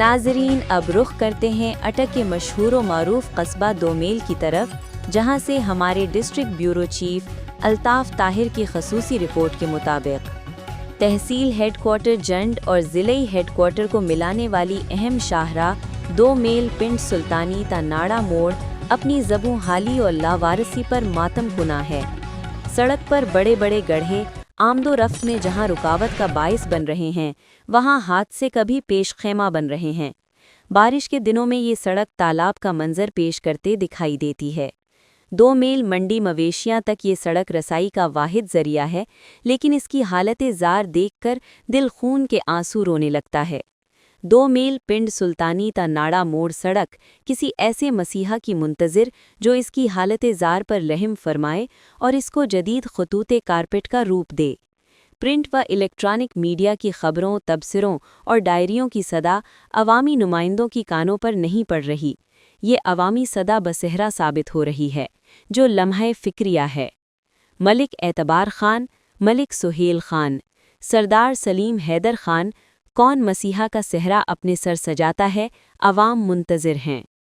नाज़रीन, अब रुख करते हैं अटक के मशहूर व मारूफ कस्बा दोमेल की तरफ, जहां से हमारे district bureau chief Altaf Tahir की खसूसी रिपोर्ट के मुताबिक तहसील हेडक्वार्टर जंड और ज़िले हेडक्वार्टर को मिलाने वाली अहम शाहराह दोमेल पिंड सुल्तानी ता नाड़ा मोड़ अपनी ज़बूं हाली और लावारसी पर मातम कुना है। सड़क पर बड़े बड़े गड्ढे आमदो रफ्त में जहां रुकावट का बाइस बन रहे हैं, वहां हादसे कभी पेश खेमा बन रहे हैं। बारिश के दिनों में ये सड़क तालाब का मंजर पेश करते दिखाई देती है। दोमेल मंडी मवेशियां तक ये सड़क रसाई का वाहिद जरिया है, लेकिन इसकी हालत ज़ार देखकर दिल खून के आंसू रोने लगता है। दोमेल पिंड सुल्तानी ता नाड़ा मोड़ सड़क किसी ऐसे मसीहा की मुंतज़िर जो इसकी हालत ज़ार पर रहम फरमाए और इसको जदीद खतूते कारपेट का रूप दे। प्रिंट व इलेक्ट्रॉनिक मीडिया की खबरों, तबसरों और डायरियों की सदा अवामी नुमाइंदों की कानों पर नहीं पड़ रही। ये अवामी सदा बसेहरा साबित हो रही है, जो लम्हे फ़िक्रिया है। मलिक एतबार खान, मलिक सुहेल खान, सरदार सलीम हैदर खान, कौन मसीहा का सेहरा अपने सर सजाता है, अवाम मुंतज़िर हैं।